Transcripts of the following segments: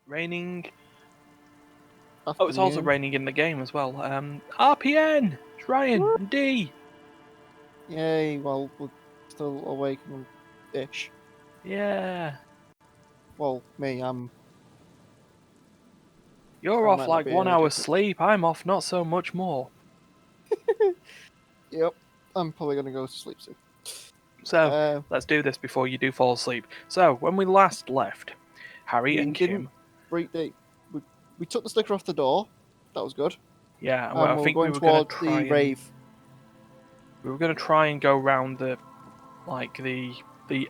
Raining. Oh, it's also Afternoon. raining in the game as well. RPN! It's Ryan and D. Yay, well, we're still awake and ish. Yeah. Well, me, I You're off might not like be 1 hour energetic. sleep. I'm off not so much more. Yep, I'm probably gonna go to sleep soon. So, let's do this before you do fall asleep. So, when we last left, Harry we and didn't Kim. break the. We took the sticker off the door. That was good. Yeah, well, And I we were think we going were gonna towards try the and rave. go round the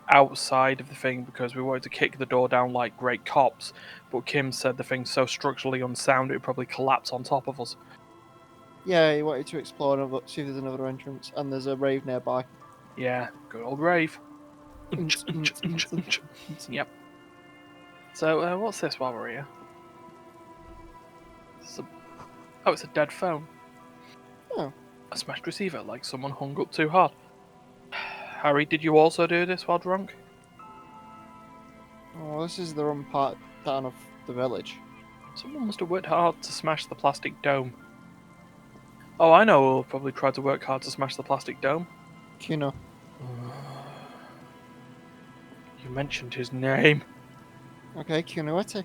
outside of the thing because we wanted to kick the door down like great cops. But Kim said the thing's so structurally unsound it would probably collapse on top of us. Yeah, he wanted to explore and see if there's another entrance, and there's a rave nearby. Yeah, good old rave. Yep. So, what's this while we're here? It's a dead phone. Oh. A smashed receiver, like someone hung up too hard. Harry, did you also do this while drunk? Oh, this is the wrong part down of the village. Someone must have worked hard to smash the plastic dome. Oh, I know who'll probably try to work hard to smash the plastic dome. Kino. You mentioned his name. Okay, Kunoete.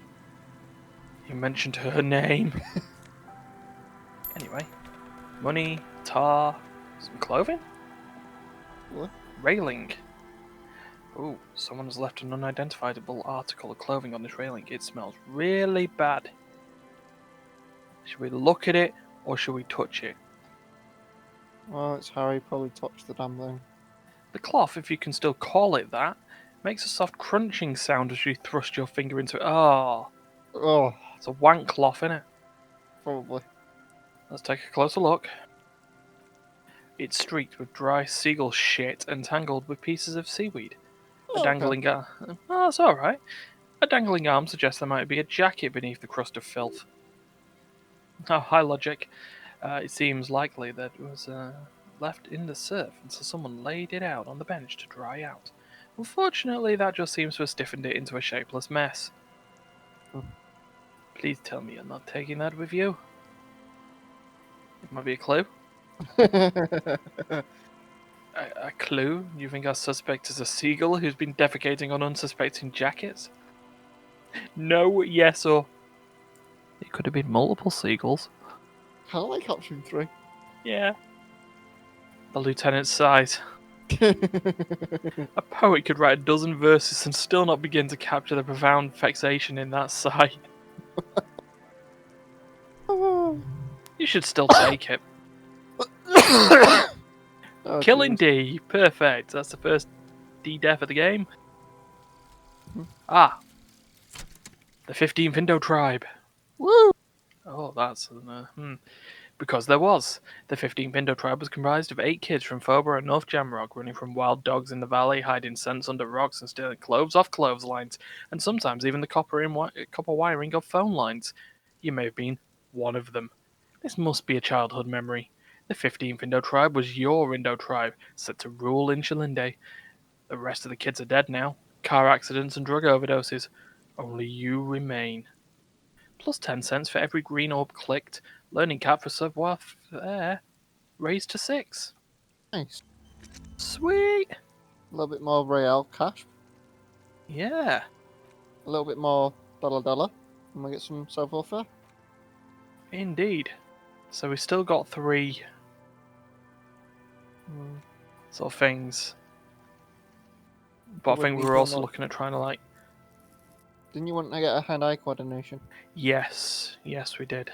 You mentioned her name. Anyway, money, tar, some clothing? What? Railing. Ooh, someone has left an unidentifiable article of clothing on this railing. It smells really bad. Should we look at it or should we touch it? Well, it's Harry. Probably touched the damn thing. The cloth, if you can still call it that, makes a soft crunching sound as you thrust your finger into it. Oh, Oh, it's a wank cloth, innit? probably. Let's take a closer look. It's streaked with dry seagull shit and tangled with pieces of seaweed. A Oh, okay. dangling arm. Oh, that's alright. A dangling arm suggests there might be a jacket beneath the crust of filth. Oh, high logic. It seems likely that it was left in the surf until someone laid it out on the bench to dry out. Unfortunately, that just seems to have stiffened it into a shapeless mess. Hmm. Please tell me you're not taking that with you. It might be a clue. A clue? You think our suspect is a seagull who's been defecating on unsuspecting jackets? No, yes, or... It could have been multiple seagulls. Kind of like option 3. Yeah. The lieutenant's sighs. A poet could write a dozen verses and still not begin to capture the profound vexation in that sigh. You should still take it. Oh, Killing Jesus. D. Perfect. That's the first D death of the game. Hmm. Ah. The 15th Indo tribe. Woo! Oh, that's... Because there was. The 15th Indo tribe was comprised of 8 kids from Foba and North Jamrock, running from wild dogs in the valley, hiding scents under rocks and stealing cloves off clotheslines, and sometimes even the copper wiring of phone lines. You may have been one of them. This must be a childhood memory. The 15th Indo tribe was your Indo tribe, set to rule in Shalinde. The rest of the kids are dead now. Car accidents and drug overdoses. Only you remain. Plus 10 cents for every green orb clicked. Learning cap for savoir faire raised to 6. Nice. Sweet! A little bit more real cash. Yeah. A little bit more dollar. And we get some self-welfare. Indeed. So we've still got 3 sort of things. But I We think we need were one also more. looking at trying to like... Didn't you want to get a hand-eye coordination? Yes, we did.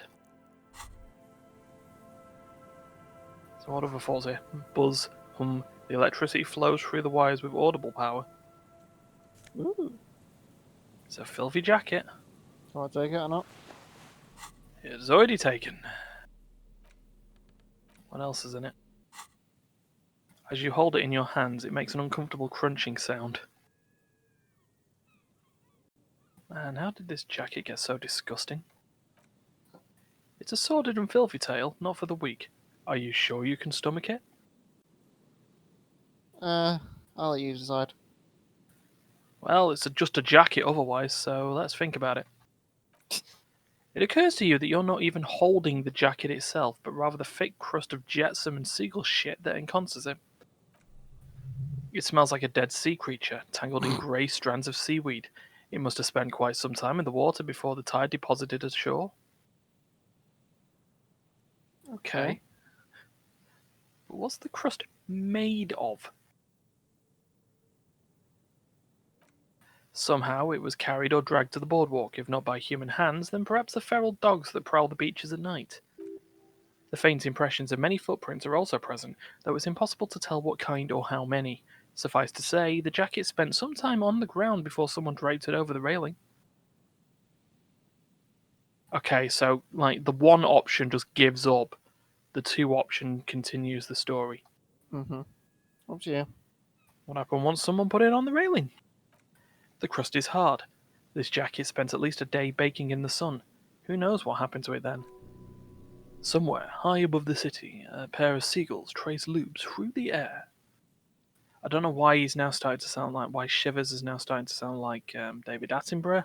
So what other thoughts here? Buzz, hum, the electricity flows through the wires with audible power. Ooh. It's a filthy jacket. Can I take it or not? It's already taken. What else is in it? As you hold it in your hands, it makes an uncomfortable crunching sound. Man, how did this jacket get so disgusting? It's a sordid and filthy tale, not for the weak. Are you sure you can stomach it? I'll let you decide. Well, it's just a jacket otherwise, so let's think about it. It occurs to you that you're not even holding the jacket itself, but rather the thick crust of jetsam and seagull shit that encompasses it. It smells like a dead sea creature, tangled in grey strands of seaweed. It must have spent quite some time in the water before the tide deposited it ashore. Okay. But what's the crust made of? Somehow it was carried or dragged to the boardwalk, if not by human hands, then perhaps the feral dogs that prowl the beaches at night. The faint impressions of many footprints are also present, though it's impossible to tell what kind or how many. Suffice to say, the jacket spent some time on the ground before someone draped it over the railing. Okay, so like the one option just gives up, the two option continues the story. Mm-hmm. Up to you. What happened once someone put it on the railing? The crust is hard. This jacket spent at least a day baking in the sun. Who knows what happened to it then? Somewhere, high above the city, a pair of seagulls trace loops through the air. I don't know why he's now starting to sound like, why Shivers is now starting to sound like David Attenborough.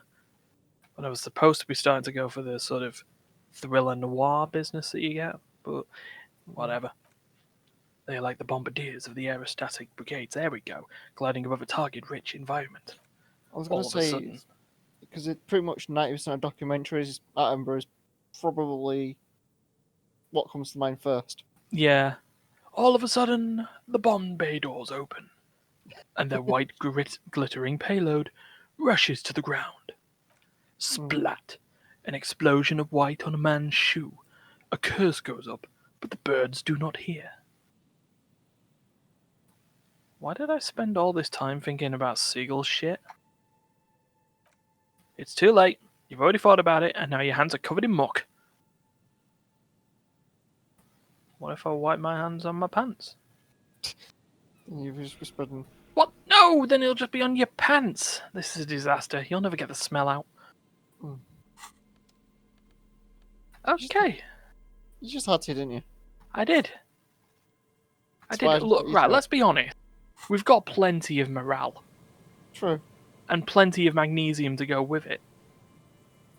When I was supposed to be starting to go for the sort of thriller noir business that you get, but whatever. They are like the bombardiers of the aerostatic brigades. There we go, gliding above a target-rich environment. I was going All to of a say, sudden, because it pretty much 90% of documentaries, Attenborough is probably what comes to mind first. yeah. All of a sudden, the Bond bay doors open, and their white glittering payload rushes to the ground. Splat! An explosion of white on a man's shoe. A curse goes up, but the birds do not hear. Why did I spend all this time thinking about seagull shit? It's too late. You've already thought about it, and now your hands are covered in muck. What if I wipe my hands on my pants? You've just whispered. What? No! Then it'll just be on your pants. This is a disaster. You'll never get the smell out. Mm. Okay. You just had to, didn't you? I did. I That's why did. I Look, thought you right, said. let's be honest. We've got plenty of morale. True. And plenty of magnesium to go with it.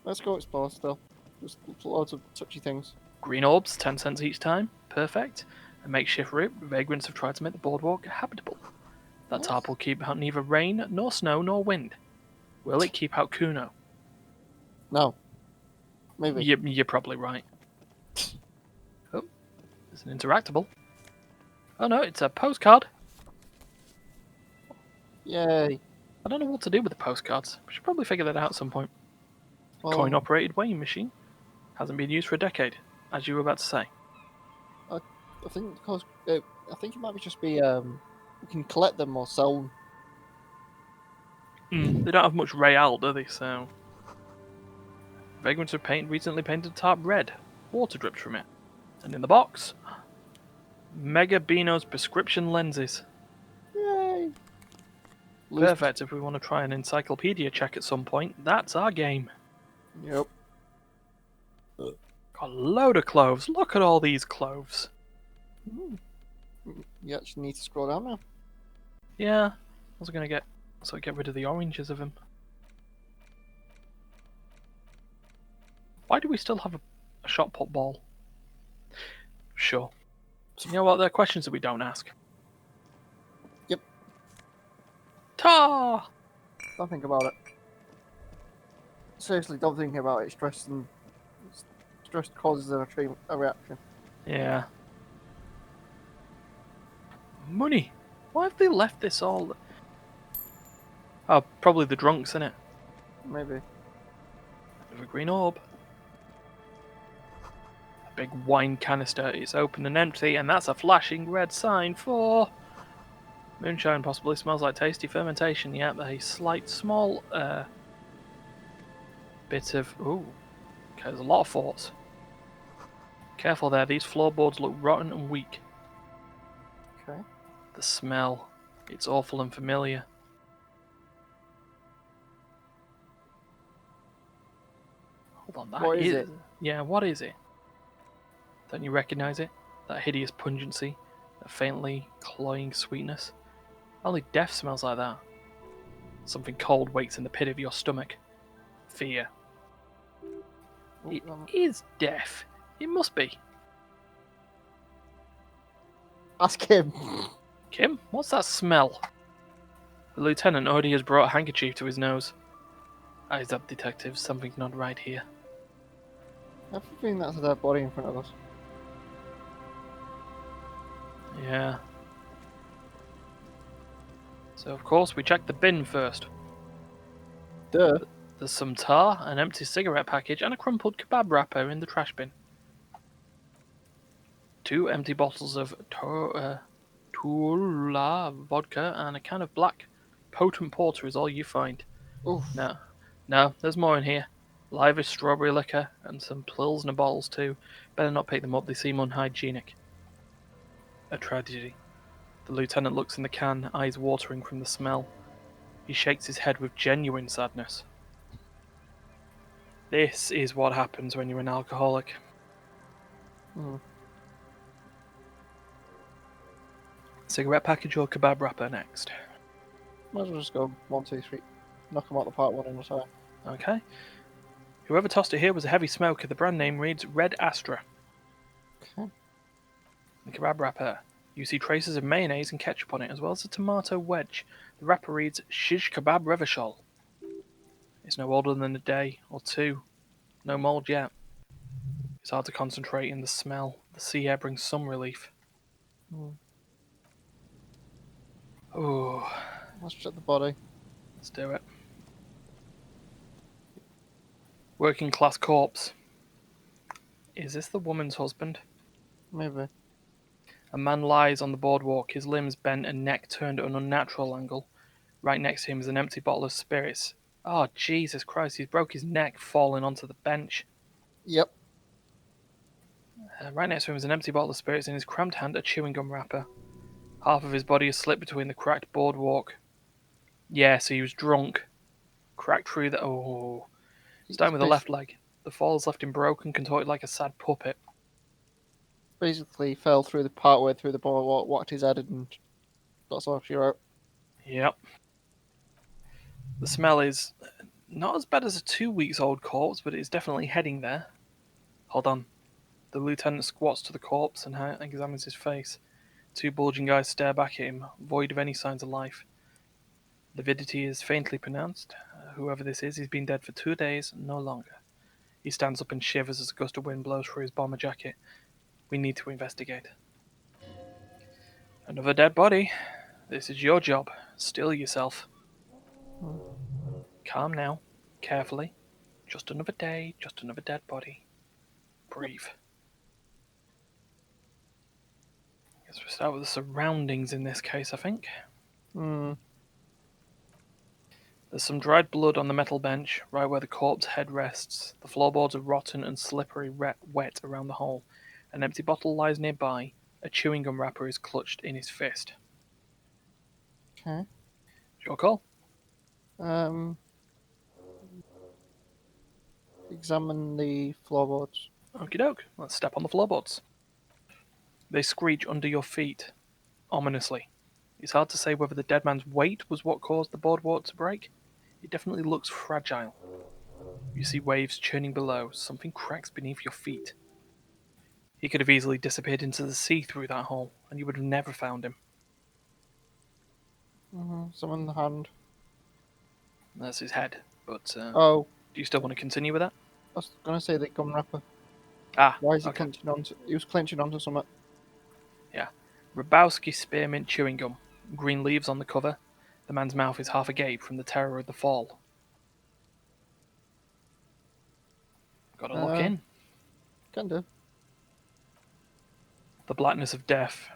Let's go explore still. There's loads of touchy things. Green orbs, 10 cents each time. Perfect. A makeshift route. Vagrants have tried to make the boardwalk habitable. That tarp will keep out neither rain, nor snow, nor wind. Will it keep out Kuno? No. Maybe. You're probably right. Oh, it's an interactable. Oh no, it's a postcard. Yay. I don't know what to do with the postcards. We should probably figure that out at some point. Well, Coin-operated weighing machine. Hasn't been used for a decade, as you were about to say. I think because I think it might just be we can collect them or sell them. They don't have much real, do they? So vagrants have recently painted the tarp red. Water drips from it. And in the box, Mega Beano's prescription lenses. Yay. Perfect if we want to try an encyclopedia check at some point. That's our game. Yep. Got a load of cloves. Look at all these cloves. You actually need to scroll down now. Yeah, I was going to get rid of the oranges of him. Why do we still have a shot put ball? Sure. You know what? There are questions that we don't ask. Yep. Ta! Don't think about it. Seriously, don't think about it. Stress causes a reaction. Yeah. Money. Why have they left this all? Oh, probably the drunks, innit? Maybe. With a green orb. A big wine canister is open and empty, and that's a flashing red sign for moonshine. Possibly smells like tasty fermentation. Yep, a slight small bit of ooh. Okay, there's a lot of thoughts. Careful there, these floorboards look rotten and weak. Okay. The smell, it's awful and familiar. Hold on, What is it? Yeah, what is it? Don't you recognise it? That hideous pungency, that faintly cloying sweetness? Only death smells like that. Something cold waits in the pit of your stomach. Fear. It is deaf. It must be. Ask him. Kim, what's that smell? The lieutenant already has brought a handkerchief to his nose. Eyes up, detective. Something's not right here. I have a feeling that's a dead body in front of us. Yeah. So, of course, we check the bin first. Duh. There's some tar, an empty cigarette package, and a crumpled kebab wrapper in the trash bin. 2 empty bottles of Tula vodka and a can of black potent porter is all you find. Oof. No, there's more in here. Live strawberry liquor and some Pilsner bottles too. Better not pick them up, they seem unhygienic. A tragedy. The lieutenant looks in the can, eyes watering from the smell. He shakes his head with genuine sadness. This is what happens when you're an alcoholic. Hmm. Cigarette package or kebab wrapper next? Might as well just go 1, 2, 3. Knock them out the park one at a time. Okay. Whoever tossed it here was a heavy smoker. The brand name reads Red Astra. Okay. The kebab wrapper. You see traces of mayonnaise and ketchup on it, as well as a tomato wedge. The wrapper reads Shish Kebab Revachol. It's no older than a day or two. No mold yet. It's hard to concentrate in the smell. The sea air brings some relief. Hmm. Ooh, Let's check the body. let's do it. Working class corpse. Is this the woman's husband? Maybe. A man lies on the boardwalk, his limbs bent and neck turned at an unnatural angle. Right next to him is an empty bottle of spirits. Oh, Jesus Christ, he's broke his neck falling onto the bench. Yep. Right next to him is an empty bottle of spirits, in his cramped hand a chewing gum wrapper. Half of his body is slipped between the cracked boardwalk. Yeah, so he was drunk. Cracked through the... Oh. Starting with the left leg. The fall has left him broken, contorted like a sad puppet. Basically fell through the part way through the boardwalk, whacked his head, and got so she wrote. Yep. The smell is not as bad as a 2 weeks old corpse, but it is definitely heading there. Hold on. The lieutenant squats to the corpse and examines his face. 2 bulging eyes stare back at him, void of any signs of life. Lividity is faintly pronounced. Whoever this is, he's been dead for 2 days, no longer. He stands up and shivers as a gust of wind blows through his bomber jacket. We need to investigate. Another dead body. This is your job. Still yourself. Hmm. Calm now. Carefully. Just another day, just another dead body. Breathe. Guess we'll start with the surroundings in this case, I think. Hmm. There's some dried blood on the metal bench, right where the corpse head rests. The floorboards are rotten and slippery, wet around the hole. An empty bottle lies nearby. A chewing gum wrapper is clutched in his fist. Okay. Your call. Examine the floorboards. Okie doke. Let's step on the floorboards. They screech under your feet, ominously. It's hard to say whether the dead man's weight was what caused the boardwalk to break. It definitely looks fragile. You see waves churning below. Something cracks beneath your feet. He could have easily disappeared into the sea through that hole, and you would have never found him. Some in the hand. That's his head. But Oh, do you still want to continue with that? I was gonna say the gum wrapper. Ah, Why is he okay. clenching onto? He was clenching onto something. Yeah. Rabowski spearmint chewing gum. Green leaves on the cover. The man's mouth is half agape from the terror of the fall. Gotta look in. Can do. The blackness of death.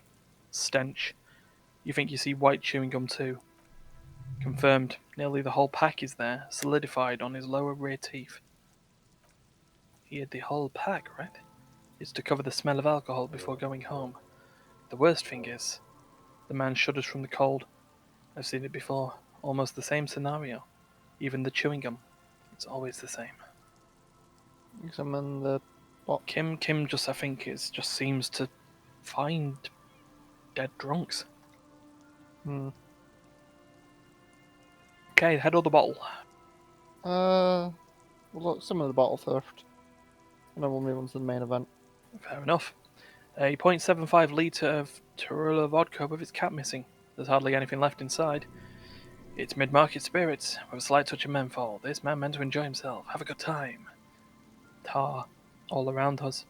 Stench. You think you see white chewing gum too. Confirmed. Nearly the whole pack is there, solidified on his lower rear teeth. He had the whole pack, right? It's to cover the smell of alcohol before going home. The worst thing is, the man shudders from the cold. I've seen it before. Almost the same scenario. Even the chewing gum. It's always the same. Examine the box. Kim just, I think, just seems to find dead drunks. Okay, head of the bottle. We'll look some of the bottle first. and then we'll move on to the main event. Fair enough. A 0.75 litre of Tarula vodka with its cap missing. There's hardly anything left inside. It's mid-market spirits, with a slight touch of menthol. This man meant to enjoy himself, have a good time. Tar all around us.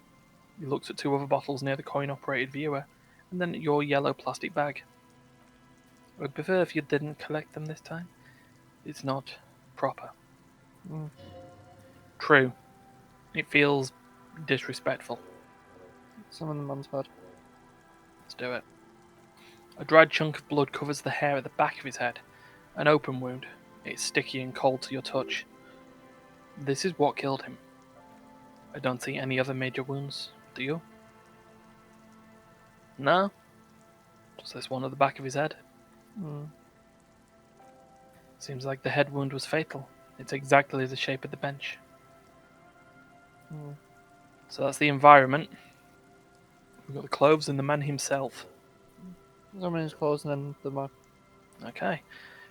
He looks at two other bottles near the coin-operated viewer, and then at your yellow plastic bag. I'd prefer if you didn't collect them this time. It's not proper. Mm. True. It feels disrespectful. Some in the man's head. Let's do it. A dried chunk of blood covers the hair at the back of his head. An open wound. It's sticky and cold to your touch. This is what killed him. I don't see any other major wounds, do you? No? Just this one at the back of his head. Mm. Seems like the head wound was fatal. It's exactly the shape of the bench. Mm. So that's the environment. We've got the clothes and the man himself. Some in his clothes and then the man. Okay.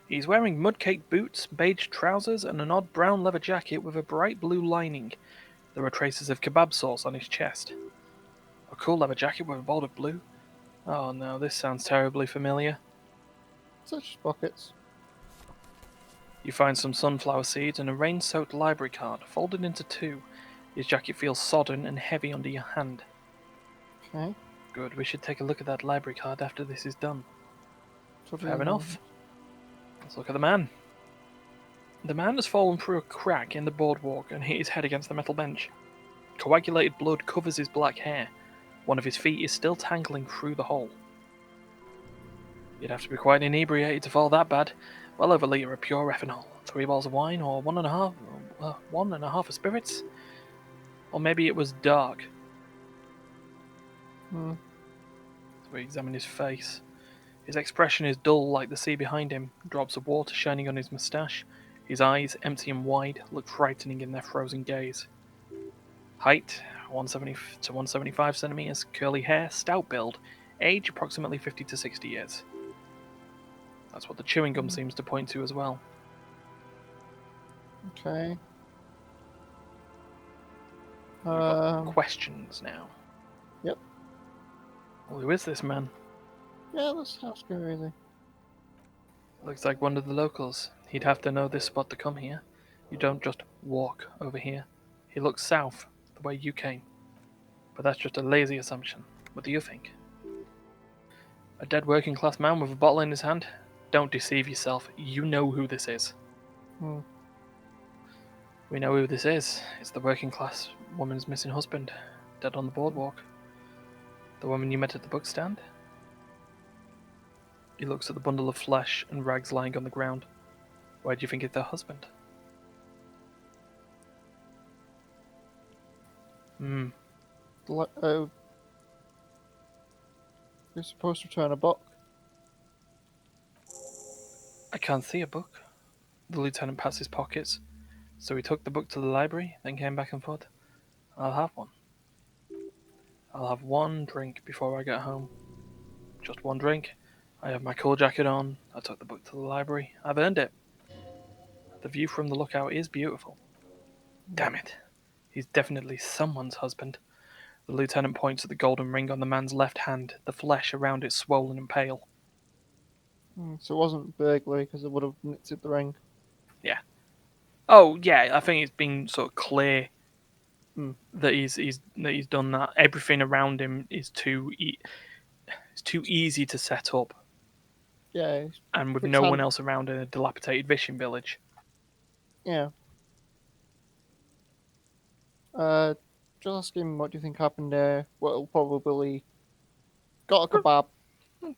He's wearing mud-caked boots, beige trousers, and an odd brown leather jacket with a bright blue lining. There are traces of kebab sauce on his chest. A cool leather jacket with a bolt of blue. Oh no, this sounds terribly familiar. Such pockets. You find some sunflower seeds and a rain-soaked library card, folded into two. His jacket feels sodden and heavy under your hand. Okay. Good, we should take a look at that library card after this is done. Fair Totally enough. Let's look at the man. The man has fallen through a crack in the boardwalk and hit his head against the metal bench. Coagulated blood covers his black hair. One of his feet is still tangling through the hole. You'd have to be quite inebriated to fall that bad. Well over a litre of pure ethanol, 3 bottles of wine, or one and a half of spirits. Or maybe it was dark. Mm. So we examine his face. His expression is dull like the sea behind him, drops of water shining on his moustache. His eyes, empty and wide, look frightening in their frozen gaze. Height, 170 to 175 centimeters, curly hair, stout build, age approximately 50 to 60 years. That's what the chewing gum seems to point to as well. Okay. We've got questions now. Yep. Well, who is this man? Yeah, let's ask him really. Looks like one of the locals. He'd have to know this spot to come here. You don't just walk over here. He looks south, the way you came. But that's just a lazy assumption. What do you think? A dead working class man with a bottle in his hand? Don't deceive yourself. You know who this is. Hmm. We know who this is. It's the working class woman's missing husband, dead on the boardwalk. The woman you met at the book stand? He looks at the bundle of flesh and rags lying on the ground. Why do you think it's her husband? Hmm. You're supposed to return a book. I can't see a book. The lieutenant passed his pockets, so he took the book to the library, then came back and thought, I'll have one. I'll have one drink before I get home. Just one drink. I have my cool jacket on. I took the book to the library. I've earned it. The view from the lookout is beautiful. Damn it. He's definitely someone's husband. The lieutenant points at the golden ring on the man's left hand, the flesh around it swollen and pale. So it wasn't burglary because it would have nicked at the ring. Yeah. Oh, yeah, I think it's been sort of clear Hmm. that he's done that. Everything around him is it's too easy to set up, Yeah. and with Quick's no one hand. else around in a dilapidated fishing village. Yeah. Just ask him what do you think happened there. Well, probably got a Sure, kebab. you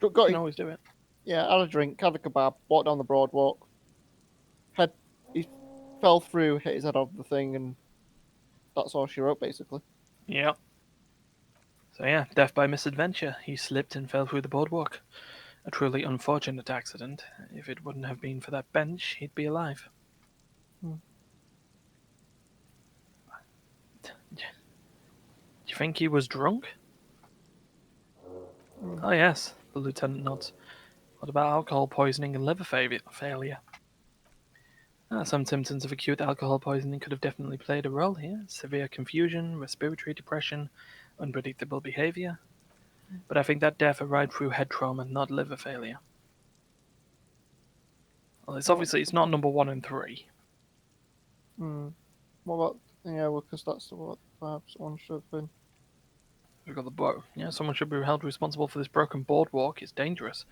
Got can always do it. yeah, had a drink, had a kebab, walked down the boardwalk. Head he fell through, hit his head off the thing, and that's all she wrote basically. Yeah. So yeah, death by misadventure. He slipped and fell through the boardwalk. A truly unfortunate accident. If it wouldn't have been for that bench, he'd be alive. Hmm. Do you think he was drunk? Hmm. Oh yes, the lieutenant nods. What about alcohol poisoning and liver failure? Some symptoms of acute alcohol poisoning could have definitely played a role here. Severe confusion, respiratory depression, unpredictable behavior. But I think that death arrived through head trauma, not liver failure. Well, it's What? obviously it's not number 1 and 3. Hmm. What about? Yeah, well, because that's what perhaps one should have been. We've got the boat. Yeah, someone should be held responsible for this broken boardwalk. It's dangerous.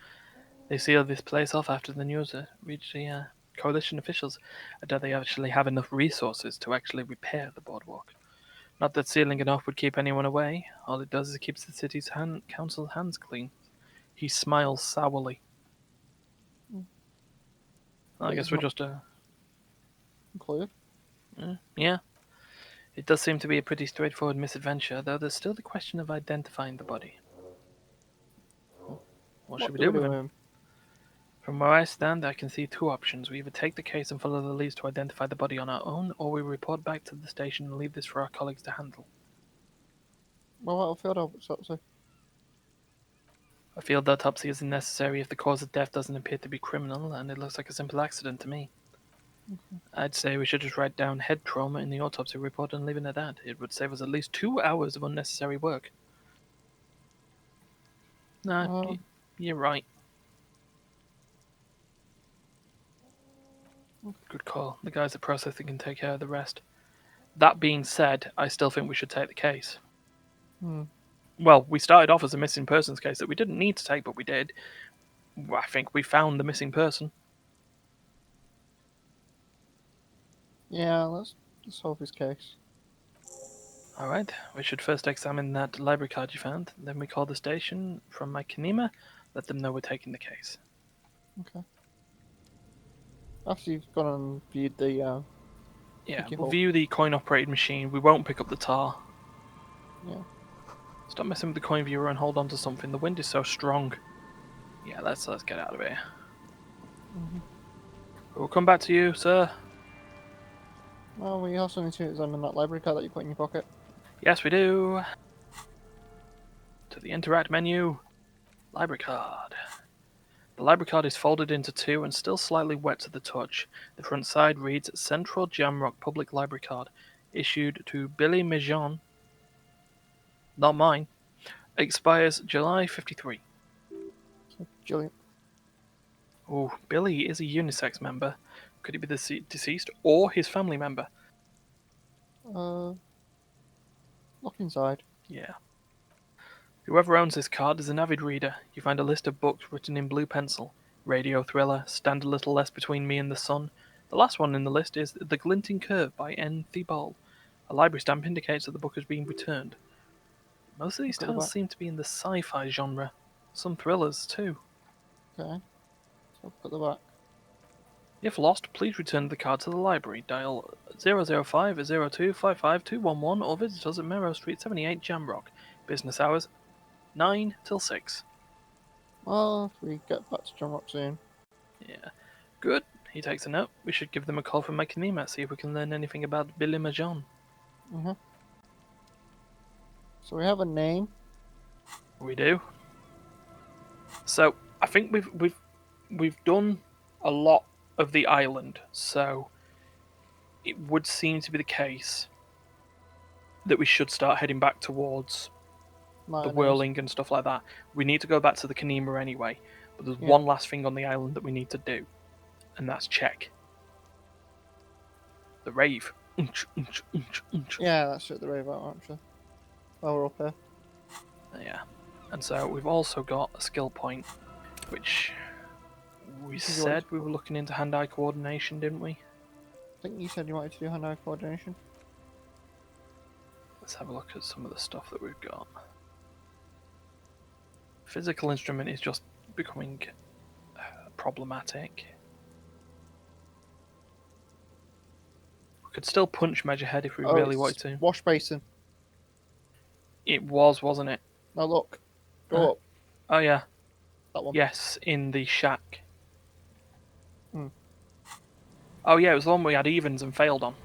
They sealed this place off after the news reached the coalition officials. I doubt they actually have enough resources to actually repair the boardwalk. Not that sealing it off would keep anyone away. All it does is it keeps the city's council's hands clean. He smiles sourly. Hmm. I But it's guess we're not just clear. yeah. It does seem to be a pretty straightforward misadventure, though there's still the question of identifying the body. What should What we do we do do with with him? him? From where I stand, I can see two options. We either take the case and follow the leads to identify the body on our own, or we report back to the station and leave this for our colleagues to handle. Well, what a field autopsy. A field autopsy isn't necessary if the cause of death doesn't appear to be criminal, and it looks like a simple accident to me. Okay. I'd say we should just write down head trauma in the autopsy report and leave it at that. It would save us at least 2 hours of unnecessary work. Nah, Uh, you're right. okay. Good call. The guys at processing can take care of the rest. That being said, I still think we should take the case. Hmm. Well, we started off as a missing persons case that we didn't need to take, but we did. I think we found the missing person. Yeah, let's solve his case. Alright, we should first examine that library card you found, then we call the station from my Kanema, let them know we're taking the case. Okay. After you've gone and viewed the Yeah, Mickey we'll Hole. view the coin operated machine, we won't pick up the tar. Yeah. Stop messing with the coin viewer and hold on to something, the wind is so strong. Yeah, let's get out of here. Mm-hmm. We'll come back to you, sir. Well, we also need to examine that library card that you put in your pocket. Yes, we do. To the interact menu. Library card. The library card is folded into two and still slightly wet to the touch. The front side reads Central Jamrock Public Library Card, issued to Billy Mijon, not mine, expires July 53. So, Julian. Oh, Billy is a unisex member. Could he be the deceased or his family member? Look inside. Yeah. Whoever owns this card is an avid reader. You find a list of books written in blue pencil. Radio thriller, Stand a Little Less Between Me and the Sun. The last one in the list is The Glinting Curve by N. Thibault. A library stamp indicates that the book has been returned. Most of these Look at the titles back. seem to be in the sci-fi genre. Some thrillers, too. Okay. So look at the back. If lost, please return the card to the library. Dial 005-02-55211 or visit us at Merrow Street 78, Jamrock. Business hours 9 till 6. Well, if we get back to John Rock soon. Yeah. Good. He takes a note. We should give them a call from my Kanema, see if we can learn anything about Billy Majon. Mm-hmm. So we have a name. We do. So I think we've done a lot of the island, so it would seem to be the case that we should start heading back towards the Mayonnaise. whirling and stuff like that. We need to go back to the Kanema anyway, but there's Yeah. one last thing on the island that we need to do, and that's check the rave. Yeah, that's it. The rave out actually. Oh, we're up here. Yeah, and so we've also got a skill point, which we This is what said it's we were looking into hand-eye coordination, didn't we? I think you said you wanted to do hand-eye coordination. Let's have a look at some of the stuff that we've got. Physical instrument is just becoming problematic. We could still punch Measurehead if we really it's wanted to. wash basin. It was, wasn't it? Now look. Go up. Oh yeah. That one. Yes, in the shack. Hmm. Oh yeah, it was the one we had evens and failed on.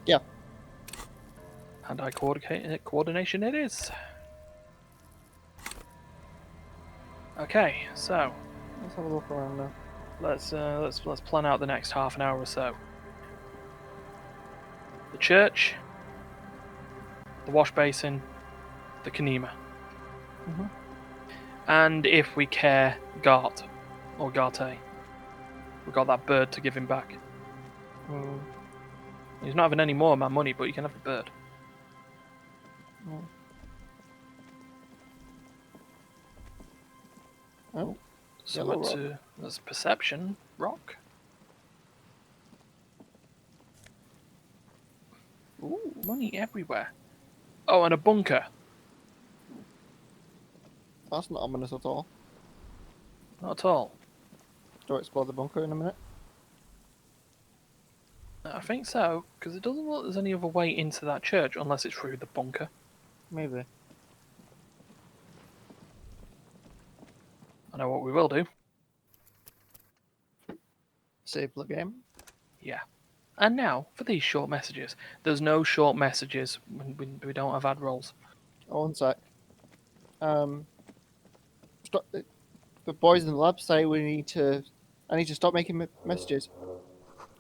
Yeah. Hand-eye coordination it is. Okay, so Let's have a look around now. let's plan out the next half an hour or so. the church, the wash basin, the Kanema. Mhm. And if we care, Gart. Or Garte. We've got that bird to give him back. Mm. He's not having any more of my money, but you can have the bird. Mm. Oh, So yellow rock. there's perception rock. Ooh, money everywhere. Oh, and a bunker. That's not ominous at all. Not at all. Do I explore the bunker in a minute? I think so, because it doesn't look like there's any other way into that church unless it's through the bunker. Maybe. I know what we will do. Save the game. Yeah. And now, for these short messages. There's no short messages when we don't have ad rolls. Oh, one sec. Stop. The boys in the lab say I need to stop making messages.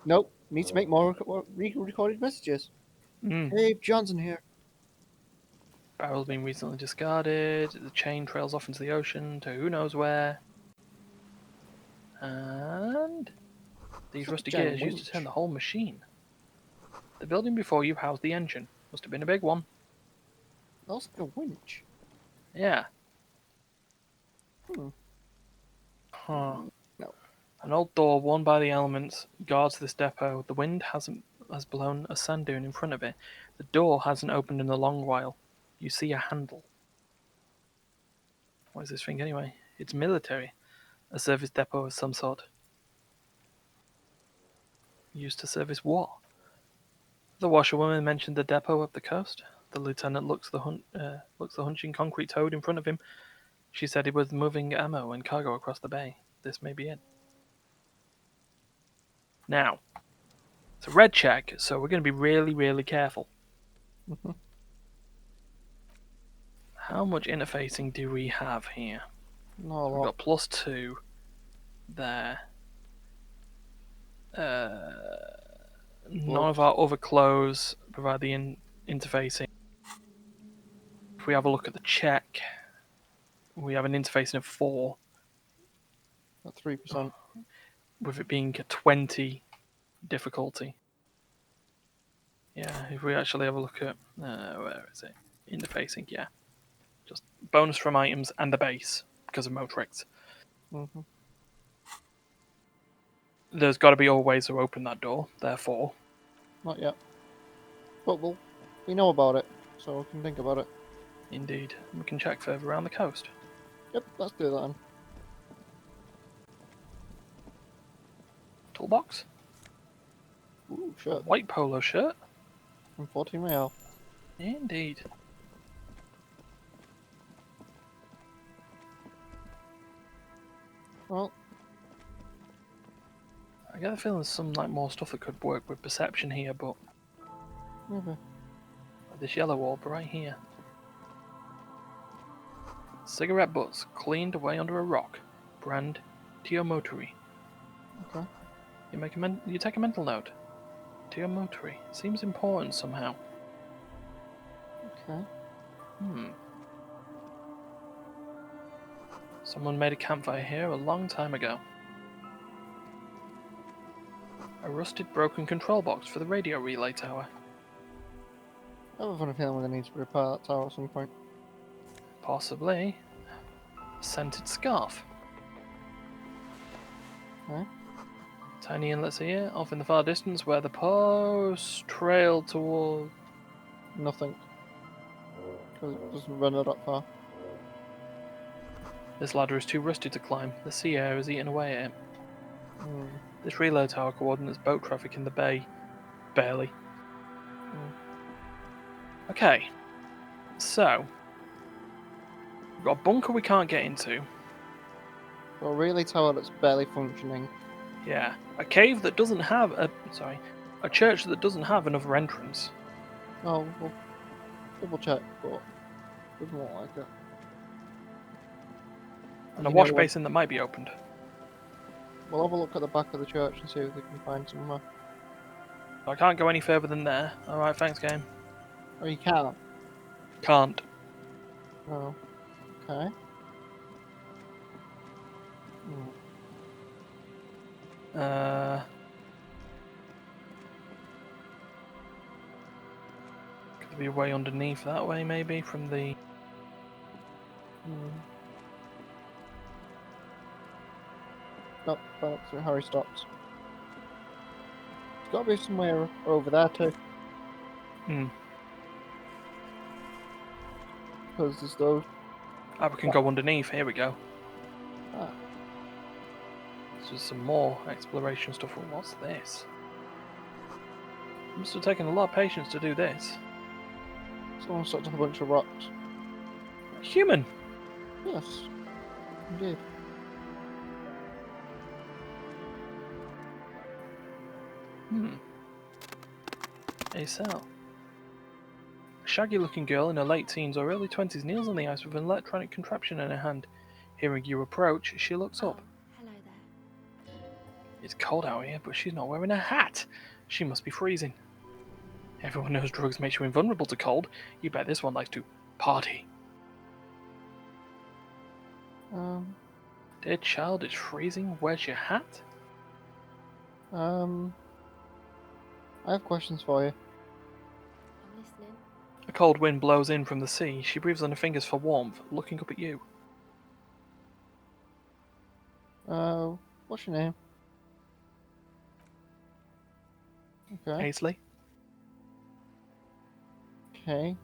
Nope. Need to make more re-recorded messages. Mm. Hey, Johnson here. Barrel's been recently discarded. The chain trails off into the ocean to who knows where. And these It's like a rusty giant gears used to winch. turn the whole machine. The building before you housed the engine. Must have been a big one. That's like a winch. Yeah. Hmm. Huh. No. An old door worn by the elements guards this depot. The wind has blown a sand dune in front of it. The door hasn't opened in a long while. You see a handle. What is this thing anyway? It's military. A service depot of some sort. Used to service what? The washerwoman mentioned the depot up the coast. The lieutenant looks the hunching concrete toad in front of him. She said he was moving ammo and cargo across the bay. This may be it. Now, it's a red check, so we're going to be really, really careful. Mm-hmm. How much interfacing do we have here? Not a We've lot. got +2 there. None of our other clothes provide the interfacing. If we have a look at the check, we have an interfacing of 4, At 3%. with it being a 20 difficulty. Yeah, if we actually have a look at where is it? Interfacing, yeah. Just bonus from items and the base because of Motrix. Mm-hmm. There's got to be other ways to open that door, therefore. Not yet. But we know about it, so we can think about it. Indeed. We can check further around the coast. Yep, let's do that then. Toolbox? Ooh, A shirt. white polo shirt? From 14 Real. Indeed. Well, I get the feeling there's some more stuff that could work with perception here, but maybe. this yellow orb right here. Cigarette butts cleaned away under a rock. Brand Teomotari. Okay. You take a mental note. Teomotari. Seems important somehow. Okay. Someone made a campfire here a long time ago. A rusted, broken control box for the radio relay tower. I have a funny feeling we're going to need to repair that tower at some point. Possibly. A scented scarf. Okay. Tiny inlets here, off in the far distance where the post trailed toward. Nothing. Because it doesn't run it that far. This ladder is too rusty to climb. The sea air is eating away at it. Mm. This relay tower coordinates boat traffic in the bay. Barely. Okay. So. We've got a bunker we can't get into. Got a relay tower that's barely functioning. Yeah. A cave that doesn't have a. Sorry. A church that doesn't have another entrance. Oh, we'll double check, but doesn't look like it. And a You know wash what? basin that might be opened. We'll have a look at the back of the church and see if we can find somewhere. I can't go any further than there. Alright, thanks, game. Oh, you can't. Can't. Oh, okay. Hmm. Could be a way underneath that way, maybe, from the... Hmm. Nope, that's where Harry stops. There's got to be somewhere over there too, Hmm. because there's those. Ah, we can go underneath. Here we go. Ah, This is some more exploration stuff. What's this? Must have taken a lot of patience to do this. someone stopped up a bunch of rocks. Human! Yes, indeed. A cell. A shaggy looking girl in her late teens or early 20s kneels on the ice with an electronic contraption in her hand. Hearing you approach, she looks up. Hello there. It's cold out here, but she's not wearing a hat. She must be freezing. Everyone knows drugs make you invulnerable to cold. You bet this one likes to party. Um, Dear child, it's freezing. Where's your hat? I have questions for you. I'm listening. A cold wind blows in from the sea. She breathes on her fingers for warmth, looking up at you. What's your name? Okay. Paisley. Okay.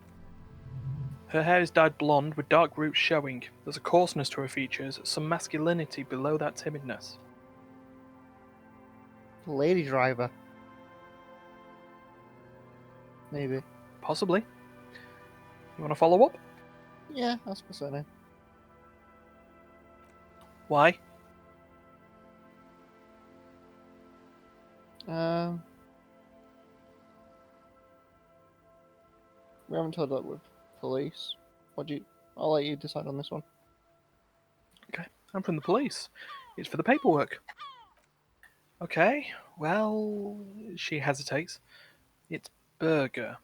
Her hair is dyed blonde with dark roots showing. There's a coarseness to her features, some masculinity below that timidness. Lady driver. Maybe. Possibly. You want to follow up? Yeah, that's my surname. Why? Um, we haven't told that with police. What do you? I'll let you decide on this one. Okay, I'm from the police. It's for the paperwork. Okay, well, she hesitates. It's Burger.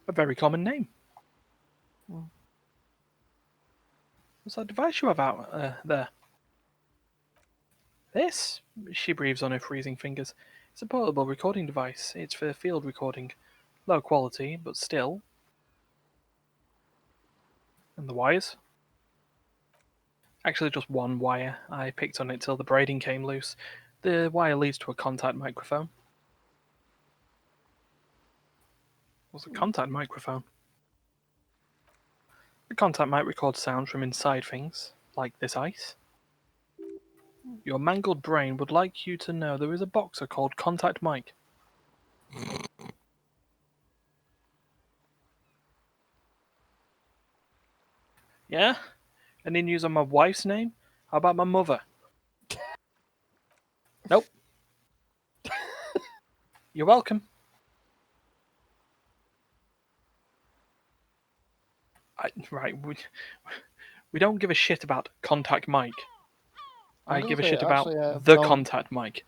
A very common name. Hmm. What's that device you have out there? This? She breathes on her freezing fingers. It's a portable recording device. It's for field recording. Low quality, but still. And the wires? Actually, just one wire. I picked on it till the braiding came loose. The wire leads to a contact microphone. What's a contact microphone? The contact mic records sounds from inside things, like this ice. Your mangled brain would like you to know there is a boxer called Contact Mike. Yeah? Any news on my wife's name? How about my mother? Nope. You're welcome. Right, we don't give a shit about Contact Mike. I'm I gonna give a say shit about actually, we the don't. Contact Mike.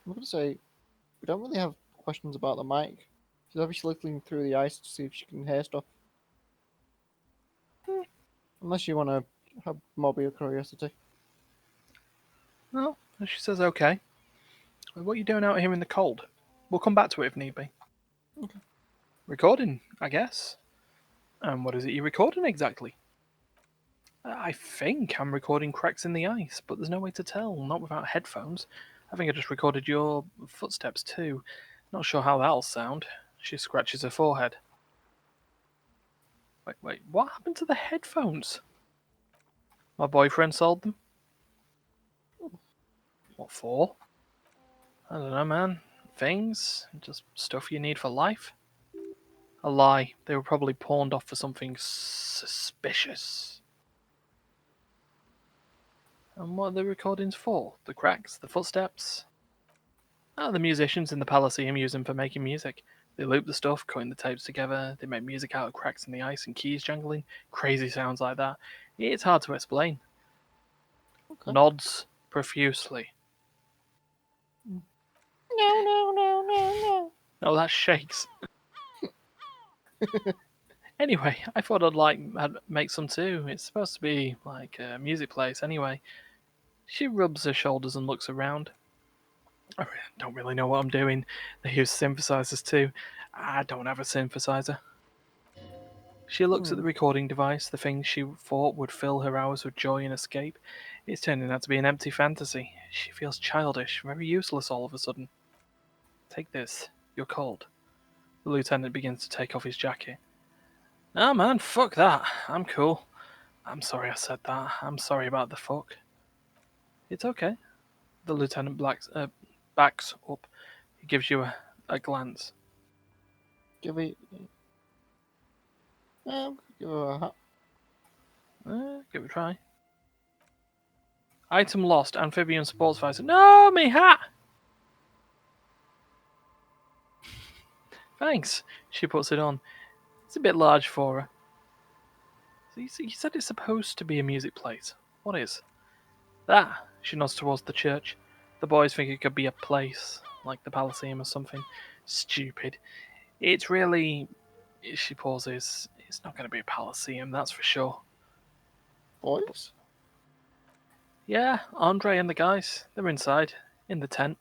I'm gonna say we don't really have questions about the mic. She's obviously looking through the ice to see if she can hear stuff. Unless you want to have more of your curiosity. Well, she says okay. What are you doing out here in the cold? We'll come back to it if need be. Okay. Recording, I guess. And what is it you're recording exactly? I think I'm recording cracks in the ice, but there's no way to tell, not without headphones. I think I just recorded your footsteps too. Not sure how that'll sound. She scratches her forehead. Wait, what happened to the headphones? My boyfriend sold them? What for? I don't know, man. Things? Just stuff you need for life? A lie. They were probably pawned off for something suspicious. And what are the recordings for? The cracks? The footsteps? Ah, the musicians in the Palaceum use them for making music. They loop the stuff, cutting the tapes together. They make music out of cracks in the ice and keys jangling. Crazy sounds like that. It's hard to explain. Okay. Nods profusely. No, no, no, no, no. Oh, that shakes. Anyway, I thought I'd make some too. It's supposed to be like a music place anyway. She rubs her shoulders and looks around. I don't really know what I'm doing. They use synthesizers too. I don't have a synthesizer. She looks at the recording device, the thing she thought would fill her hours with joy and escape. It's turning out to be an empty fantasy. She feels childish, very useless all of a sudden. Take this. You're cold. The lieutenant begins to take off his jacket. Oh man, fuck that. I'm cool. I'm sorry I said that. I'm sorry about the fuck. It's okay. The lieutenant backs up. He gives you a glance. Give it. Give her a hat. Give it a try. Item lost. Amphibian sports visor. No, me hat! Thanks. She puts it on. It's a bit large for her. So you said it's supposed to be a music place. What is? That. She nods towards the church. The boys think it could be a place, like the Palaceum or something. Stupid. It's really. She pauses. It's not going to be a Palaceum, that's for sure. Boys? Yeah, Andre and the guys. They're inside, in the tent.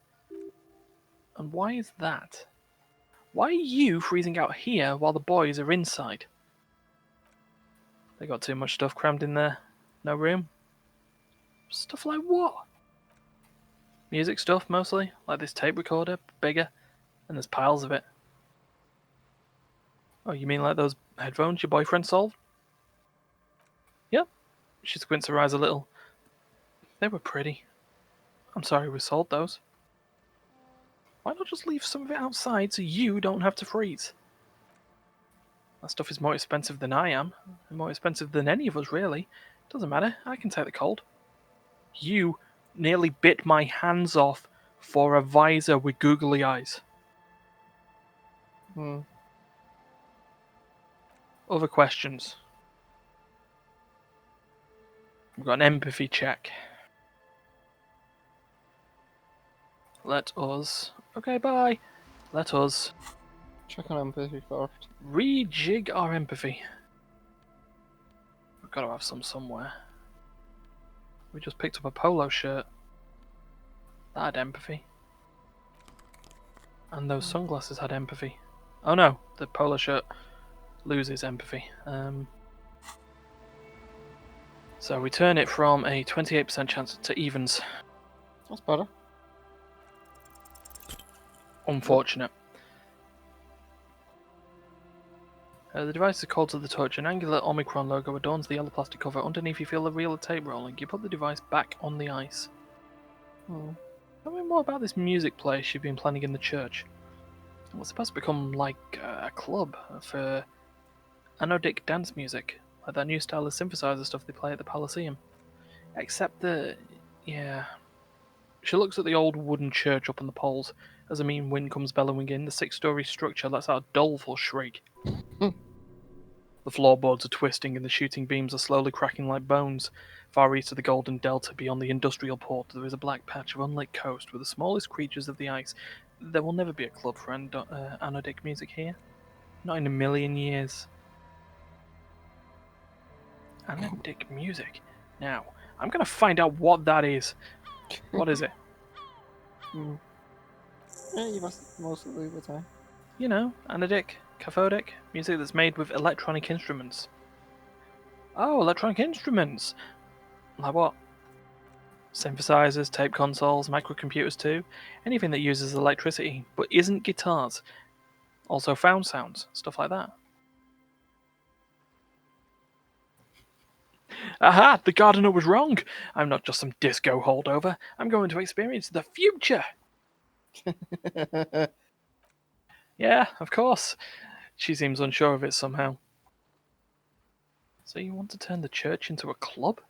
And why is that? Why are you freezing out here while the boys are inside? They got too much stuff crammed in there. No room. Stuff like what? Music stuff, mostly. Like this tape recorder, bigger. And there's piles of it. Oh, you mean like those headphones your boyfriend sold? Yep. She squints her eyes a little. They were pretty. I'm sorry we sold those. Why not just leave some of it outside so you don't have to freeze? That stuff is more expensive than I am. And more expensive than any of us, really. Doesn't matter. I can take the cold. You nearly bit my hands off for a visor with googly eyes. Hmm. Other questions? We've got an empathy check. Let us. Okay, bye. Let us Check on empathy first. rejig our empathy. We've got to have some somewhere. We just picked up a polo shirt. That had empathy. And those sunglasses had empathy. Oh no, the polo shirt loses empathy. So we turn it from a 28% chance to evens. That's better. Unfortunate. The device is called to the touch. An angular Omicron logo adorns the yellow plastic cover. Underneath, you feel the reel of tape rolling. You put the device back on the ice. Tell me more about this music place you've been planning in the church. It's supposed to become like a club for anodic dance music, like that new style of synthesizer stuff they play at the Palaceum. Except that, yeah. She looks at the old wooden church up on the poles as a mean wind comes bellowing in. The 6-story structure lets out a doleful shriek. The floorboards are twisting and the shooting beams are slowly cracking like bones. Far east of the Golden Delta, beyond the industrial port, there is a black patch of unlit coast with the smallest creatures of the ice. There will never be a club for anodic music here. Not in a million years. Anodic music. Now, I'm going to find out what that is. What is it? Yeah, you must most of the time. You know, anodic, cathodic, music that's made with electronic instruments. Oh, electronic instruments! Like what? Synthesizers, tape consoles, microcomputers too. Anything that uses electricity, but isn't guitars. Also found sounds, stuff like that. Aha! The gardener was wrong! I'm not just some disco holdover. I'm going to experience the future! Yeah, of course. She seems unsure of it somehow. So you want to turn the church into a club?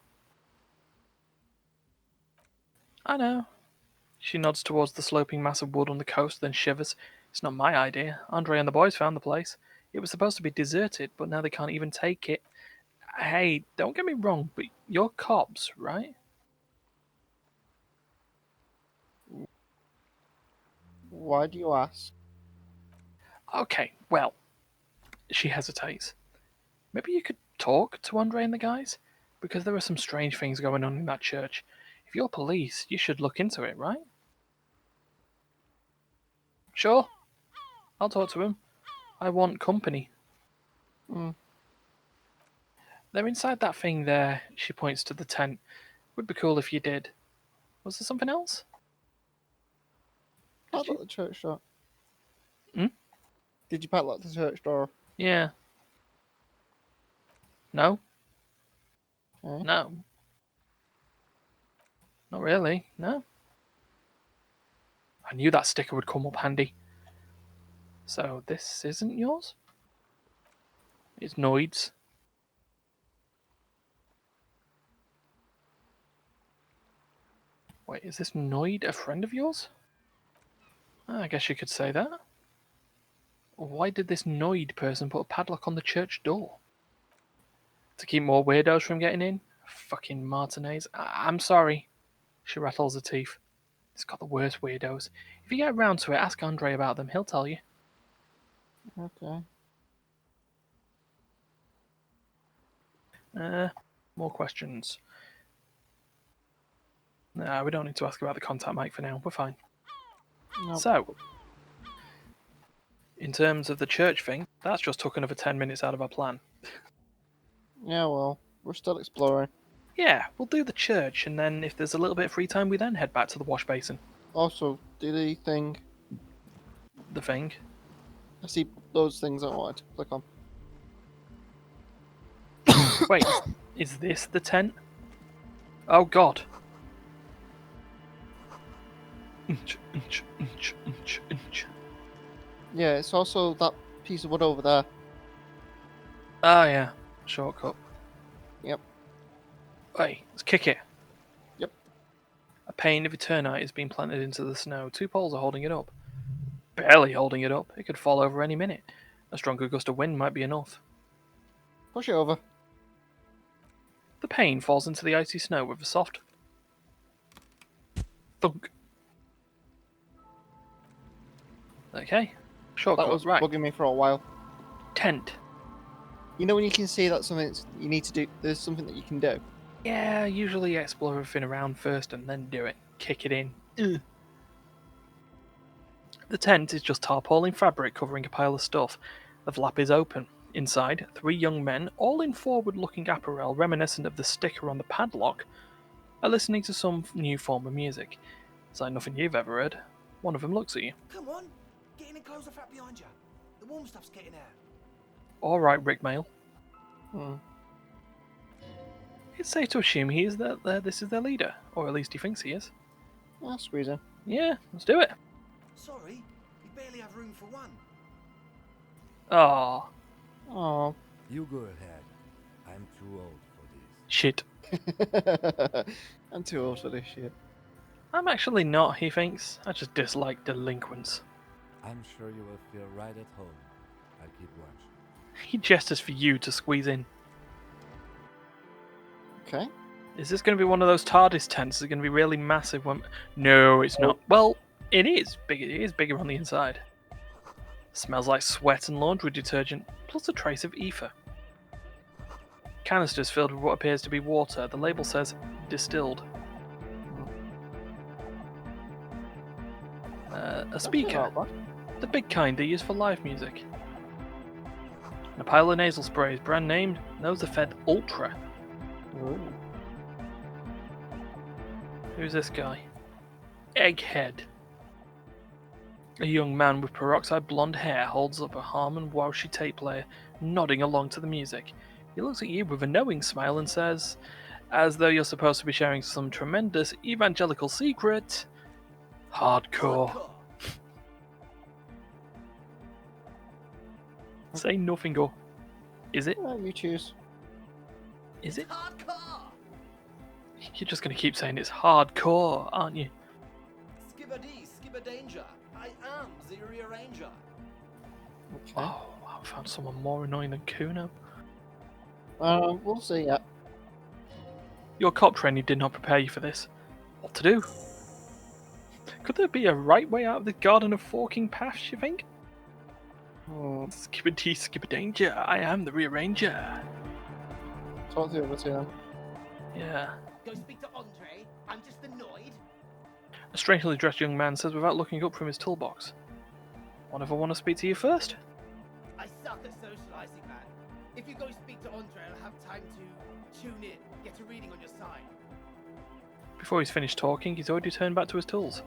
I know. She nods towards the sloping mass of wood on the coast, then shivers. It's not my idea. Andre and the boys found the place. It was supposed to be deserted, but now they can't even take it. Hey, don't get me wrong, but you're cops, right? Why do you ask? Okay, well, she hesitates. Maybe you could talk to Andre and the guys? Because there are some strange things going on in that church. If you're police, you should look into it, right? Sure, I'll talk to him. I want company. Hmm. They're inside that thing there, she points to the tent. Would be cool if you did. Was there something else? Padlock the church door. Hmm? Did you padlock the church door? Yeah. No? Okay. No. Not really, no. I knew that sticker would come up handy. So this isn't yours? It's Noid's. Wait, is this Noid a friend of yours? I guess you could say that. Why did this Noid person put a padlock on the church door? To keep more weirdos from getting in? Fucking Martinez. I'm sorry. She rattles her teeth. It's got the worst weirdos. If you get around to it, ask Andre about them. He'll tell you. Okay. More questions. Nah, we don't need to ask about the contact mic for now. We're fine. Nope. So, in terms of the church thing, that's just took another 10 minutes out of our plan. Yeah, well, we're still exploring. Yeah, we'll do the church, and then if there's a little bit of free time, we then head back to the wash basin. Also, do the thing. The thing. I see those things I wanted to click on. Wait, is this the tent? Oh god. Yeah, it's also that piece of wood over there. Ah, yeah. Shortcut. Yep. Hey, let's kick it. Yep. A pane of eternite is being planted into the snow. 2 poles are holding it up. Barely holding it up. It could fall over any minute. A stronger gust of wind might be enough. Push it over. The pane falls into the icy snow with a soft thunk. Okay. Shortcut, That was right. bugging me for a while. Tent. You know when you can see that something you need to do, there's something that you can do. Yeah, usually explore everything around first and then do it. Kick it in. Ugh. The tent is just tarpaulin fabric covering a pile of stuff. The flap is open. Inside, 3 young men, all in forward-looking apparel reminiscent of the sticker on the padlock, are listening to some new form of music. It's like nothing you've ever heard. One of them looks at you. Come on, get in and close the flap behind you. The warm stuff's getting out. Alright, Rick Mail. Hmm. It's safe to assume this is their leader, or at least he thinks he is. Ah, squeeze in. Yeah, let's do it. Sorry, we barely have room for one. Ah, Oh. You go ahead. I'm too old for this. shit. I'm too old for this shit. I'm actually not, he thinks. I just dislike delinquents. I'm sure you will feel right at home. I'll keep watch. He gestures for you to squeeze in. Okay. Is this going to be one of those TARDIS tents? Is it going to be really massive? No, it's not. Well, it is big. It is bigger on the inside. Smells like sweat and laundry detergent, plus a trace of ether. Canisters filled with what appears to be water. The label says distilled. A speaker, Not the big kind they use for live music. And a pile of nasal sprays, brand named Nosafed Ultra. bad. Ooh. Who's this guy? Egghead. A young man with peroxide blonde hair holds up a Harman Waushi tape player, nodding along to the music. He looks at you with a knowing smile and says, as though you're supposed to be sharing some tremendous evangelical secret, hardcore. Say nothing or... Is it? Yeah, you choose. Is it? Hardcore! You're just going to keep saying it's hardcore, aren't you? Skibber-dee, skibber-danger. I am the rearranger. Okay. Oh, I found someone more annoying than Kuno. We'll see. Yeah. Your cop training did not prepare you for this. What to do? Could there be a right way out of the garden of forking paths, you think? Skippity danger, I am the rearranger. Talk to the other two then. Yeah. Go speak to Andre. I'm just annoyed. A strangely dressed young man says without looking up from his toolbox. What if I want to speak to you first? I suck at socializing, man. If you go speak to Andre, I'll have time to tune in, get a reading on your side. Before he's finished talking, he's already turned back to his tools.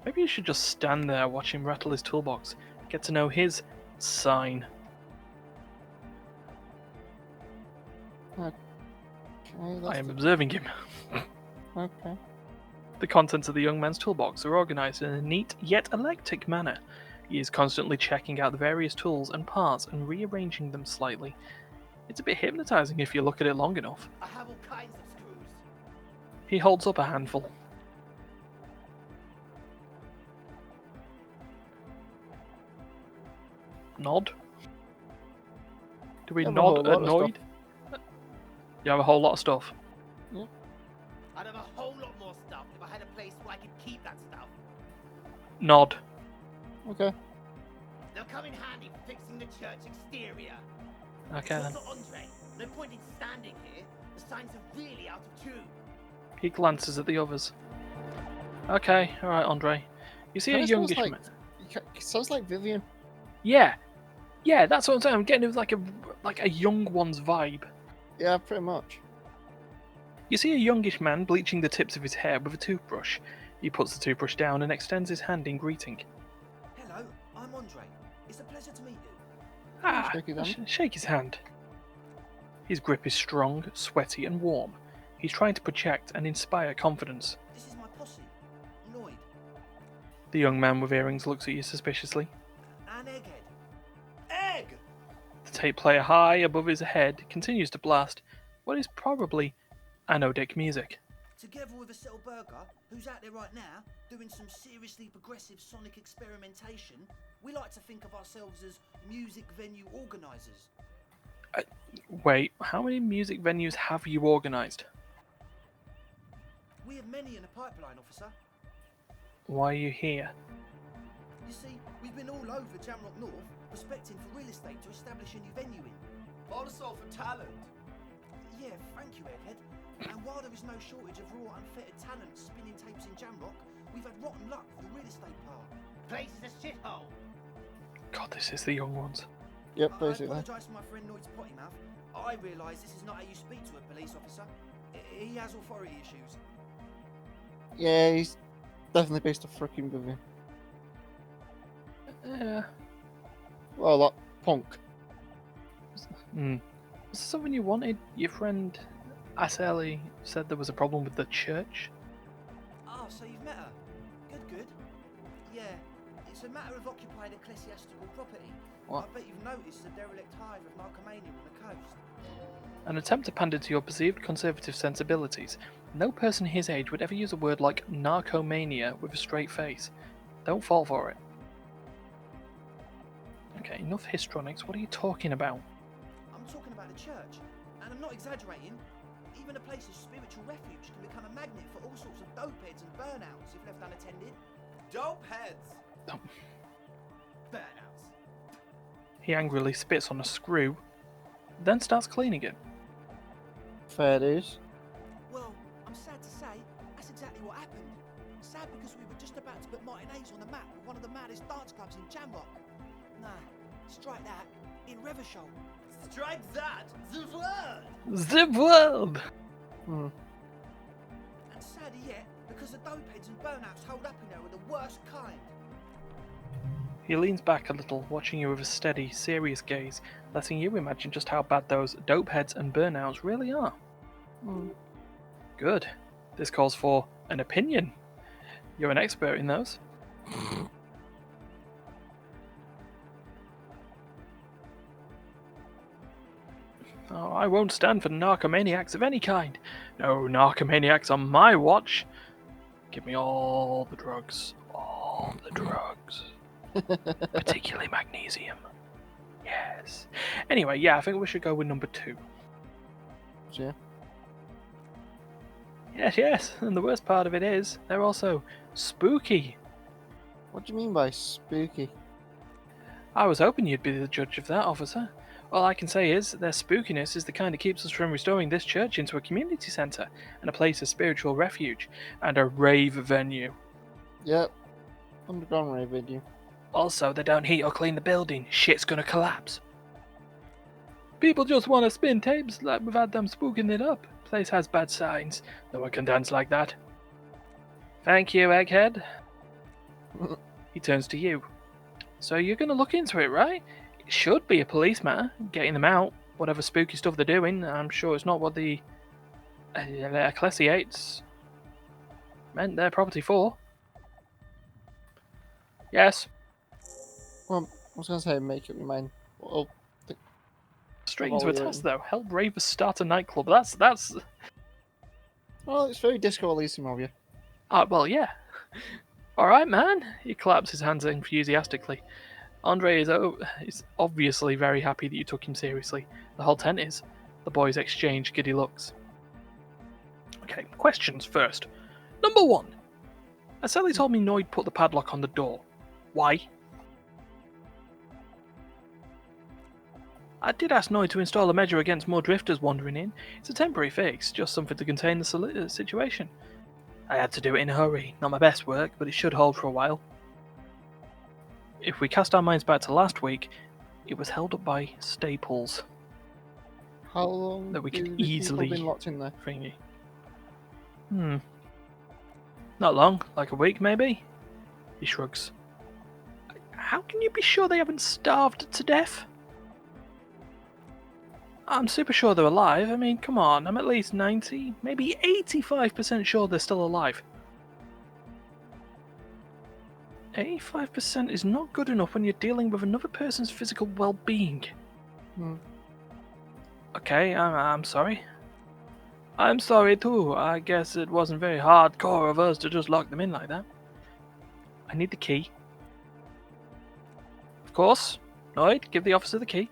Maybe you should just stand there, watch him rattle his toolbox, get to know his sign. Okay, I am observing him. Okay. The contents of the young man's toolbox are organised in a neat yet eclectic manner. He is constantly checking out the various tools and parts and rearranging them slightly. It's a bit hypnotising if you look at it long enough. I have all kinds of screws. He holds up a handful. Nod? Do we Have a whole nod lot of annoyed? You have a whole lot of stuff. I'd have a whole lot more stuff if I had a place where I could keep that stuff. Nod. Okay. They'll come in handy for fixing the church exterior. Okay then. Also, Andre, no point in standing here. The signs are really out of tune. He glances at the others. Okay, alright, Andre. You see Kinda a sounds youngish like- man. Sounds like Vivian. Yeah, that's what I'm saying. I'm getting it like a young one's vibe. Yeah, pretty much. You see a youngish man bleaching the tips of his hair with a toothbrush. He puts the toothbrush down and extends his hand in greeting. Hello, I'm Andre. It's a pleasure to meet you. Ah, Shake his hand. shake his hand. His grip is strong, sweaty, and warm. He's trying to project and inspire confidence. This is my posse, Lloyd, The young man with earrings looks at you suspiciously. and Egghead. Egg! The tape player high above his head continues to blast what is probably anodic music. Together with a Settle Burger, who's out there right now, doing some seriously progressive sonic experimentation, we like to think of ourselves as music venue organisers. Wait, how many music venues have you organised? We have many in the pipeline, officer. Why are you here? You see, we've been all over Jamrock North, prospecting for real estate to establish a new venue in. Also for talent. Yeah, thank you, Egghead. And while there is no shortage of raw, unfettered talent spinning tapes in Jamrock, we've had rotten luck with the real estate part. Place is a shithole. God, this is the young ones. Yep, I basically. apologise for my friend Noid's potty mouth. I realise this is not how you speak to a police officer. He has authority issues. Yeah, he's definitely based off freaking Vivian. Yeah. Well, that punk. Was there something you wanted? Your friend Aseli said there was a problem with the church. Oh, so you've met her? Good. Yeah, it's a matter of occupied ecclesiastical property. What? I bet you've noticed the derelict hive of narcomania on the coast. An attempt to pander to your perceived conservative sensibilities. No person his age would ever use a word like narcomania with a straight face. Don't fall for it. Okay, enough histrionics. What are you talking about? I'm talking about the church, and I'm not exaggerating. Even a place of spiritual refuge can become a magnet for all sorts of dopeheads and burnouts if left unattended. Dopeheads? Oh. Burnouts. He angrily spits on a screw, then starts cleaning it. Fair dues. Well, I'm sad to say, that's exactly what happened. Sad because we were just about to put Martinez on the map with one of the maddest dance clubs in Jamrock. Nah, strike that in Revachol. Strike that, the word! The world! Hmm. And sadder yet, because the dopeheads and burnouts hold up in there are the worst kind. He leans back a little, watching you with a steady, serious gaze, letting you imagine just how bad those dopeheads and burnouts really are. Good. This calls for an opinion. You're an expert in those. Oh, I won't stand for narcomaniacs of any kind. No narcomaniacs on my watch. Give me all the drugs. All the drugs. Particularly magnesium. Yes. Anyway, yeah, I think we should go with number 2. Yeah. Yes, and the worst part of it is, they're also spooky. What do you mean by spooky? I was hoping you'd be the judge of that, officer. All I can say is, their spookiness is the kind that keeps us from restoring this church into a community centre, and a place of spiritual refuge, and a rave venue. Yep. Underground rave video. Also, they don't heat or clean the building. Shit's gonna collapse. People just want to spin tapes like we've had them spooking it up. Place has bad signs. No one can dance like that. Thank you, Egghead. He turns to you. So you're gonna look into it, right? It should be a police matter, getting them out. Whatever spooky stuff they're doing, I'm sure it's not what the Ecclesiates meant their property for. Yes. Well, I was gonna say make up your mind. Well, Straight into a Evaluating. test, though. Help ravers start a nightclub. That's. well, it's very Disco Elysium of you. Well, yeah. All right, man. He claps his hands enthusiastically. Andre is obviously very happy that you took him seriously. The whole tent is. The boys exchange giddy looks. Okay, questions first. Number 1. Aseli told me Noid put the padlock on the door. Why? I did ask Noid to install a measure against more drifters wandering in. It's a temporary fix, just something to contain the situation. I had to do it in a hurry. Not my best work, but it should hold for a while. If we cast our minds back to last week, it was held up by staples. How long That we do could the easily- people been locked in there? Thingy. Not long, like a week maybe? He shrugs. How can you be sure they haven't starved to death? I'm super sure they're alive. I mean, come on, I'm at least 90, maybe 85% sure they're still alive. 85% is not good enough when you're dealing with another person's physical well-being. Okay, I'm sorry. I'm sorry too. I guess it wasn't very hardcore of us to just lock them in like that. I need the key. Of course. Noid, give the officer the key.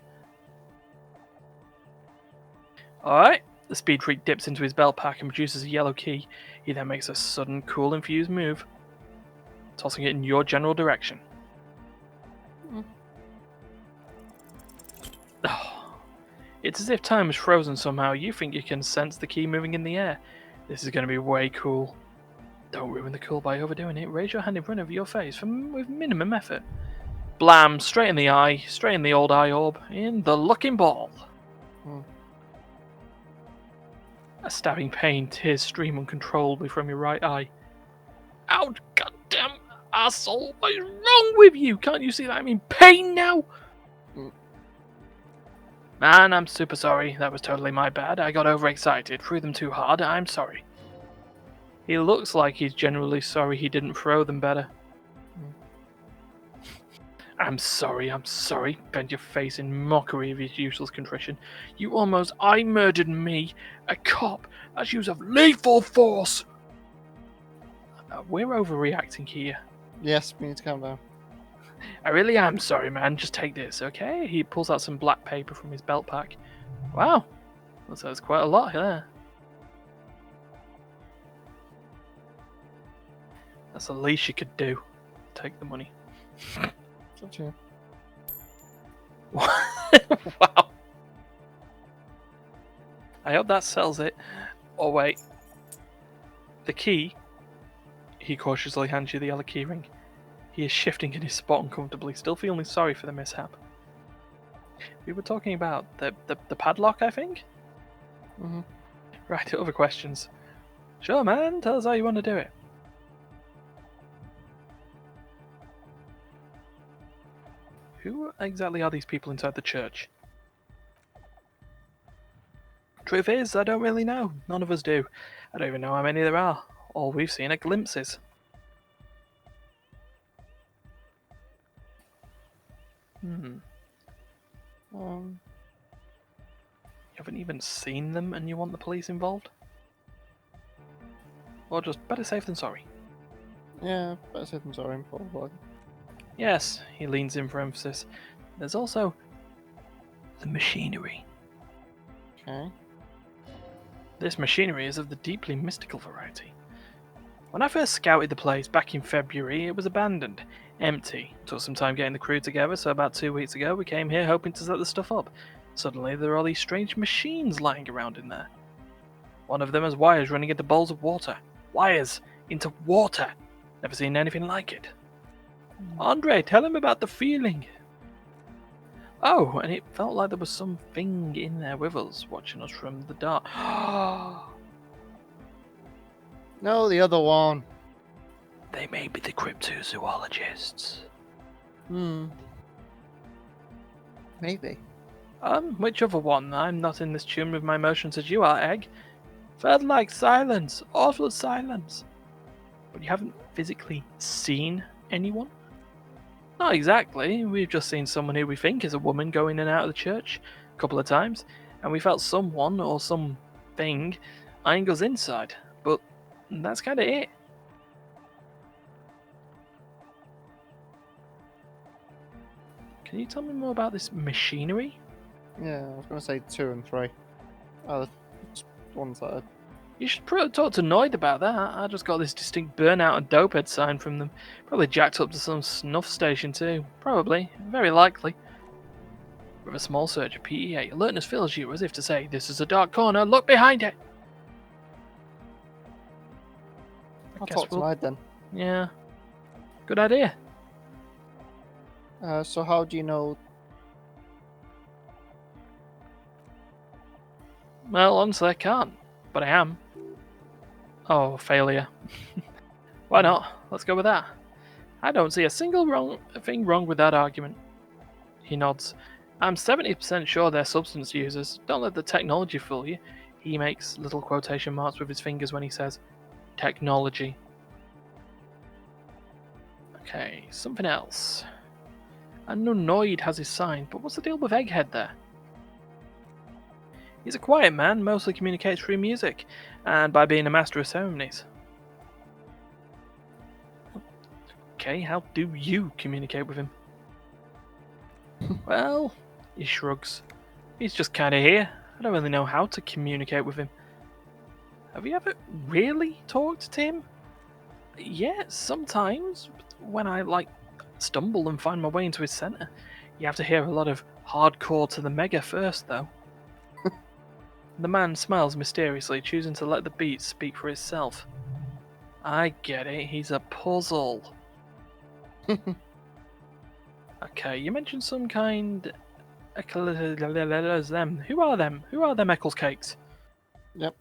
Alright. The speed freak dips into his belt pack and produces a yellow key. He then makes a sudden, cool, infused move, tossing it in your general direction. Oh, it's as if time is frozen somehow. You think you can sense the key moving in the air. This is going to be way cool. Don't ruin the cool by overdoing it. Raise your hand in front of your face with minimum effort. Blam! Straight in the eye. Straight in the old eye orb. In the looking ball. A stabbing pain. Tears stream uncontrollably from your right eye. Ouch! Goddamn asshole! What is wrong with you? Can't you see that I'm in pain now? Man, I'm super sorry. That was totally my bad. I got overexcited. Threw them too hard. I'm sorry. He looks like he's genuinely sorry he didn't throw them better. I'm sorry. Bent your face in mockery of his useless contrition. You almost murdered me, a cop, as use of lethal force! We're overreacting here. Yes, we need to calm down. I really am sorry, man. Just take this, okay? He pulls out some black paper from his belt pack. Wow. That's quite a lot there. That's the least you could do. Take the money. Gotcha. Wow. I hope that sells it. Oh, wait. The key. He cautiously hands you the yellow key ring. He is shifting in his spot uncomfortably, still feeling sorry for the mishap. We were talking about the padlock, I think? Right, other questions. Sure, man. Tell us how you want to do it. Who exactly are these people inside the church? Truth is, I don't really know. None of us do. I don't even know how many there are. All we've seen are glimpses. You haven't even seen them and you want the police involved? Or just better safe than sorry? Yeah, better safe than sorry, probably. Yes, he leans in for emphasis. There's also the machinery. Okay. This machinery is of the deeply mystical variety. When I first scouted the place back in February, it was abandoned, empty. Took some time getting the crew together, so about 2 weeks ago we came here hoping to set the stuff up. Suddenly there are all these strange machines lying around in there. One of them has wires running into bowls of water. Wires into water! Never seen anything like it. Andre, tell him about the feeling. Oh, and it felt like there was something in there with us, watching us from the dark. No, the other one. They may be the cryptozoologists. Maybe. Which other one? I'm not in this tune with my emotions as you are, Egg. Felt like silence, awful silence. But you haven't physically seen anyone? Not exactly. We've just seen someone who we think is a woman go in and out of the church a couple of times, and we felt someone or something eyeing us inside. But that's kind of it. Can you tell me more about this machinery? Yeah, I was going to say 2 and 3. It's one-sided. You should talk to Noid about that. I just got this distinct burnout and dopehead sign from them. Probably jacked up to some snuff station too. Probably. Very likely. With a small surge of PEA, alertness fills you as if to say, this is a dark corner, look behind it! I'll guess talk to we'll- Nide then. Yeah. Good idea. So how do you know? Well, honestly, I can't. But I am. Oh, failure. Why not? Let's go with that. I don't see a single thing wrong with that argument. He nods. I'm 70% sure they're substance users. Don't let the technology fool you. He makes little quotation marks with his fingers when he says, technology. Okay, something else. I know Noid has his sign, but what's the deal with Egghead there? He's a quiet man, mostly communicates through music, and by being a master of ceremonies. Okay, how do you communicate with him? Well, he shrugs. He's just kinda here. I don't really know how to communicate with him. Have you ever really talked to him? Yeah, sometimes. When I, stumble and find my way into his center. You have to hear a lot of hardcore to the mega first, though. The man smiles mysteriously, choosing to let the beat speak for itself. I get it, he's a puzzle. Okay, you mentioned some kind... them. Who are them? Who are them Eccles cakes? Yep.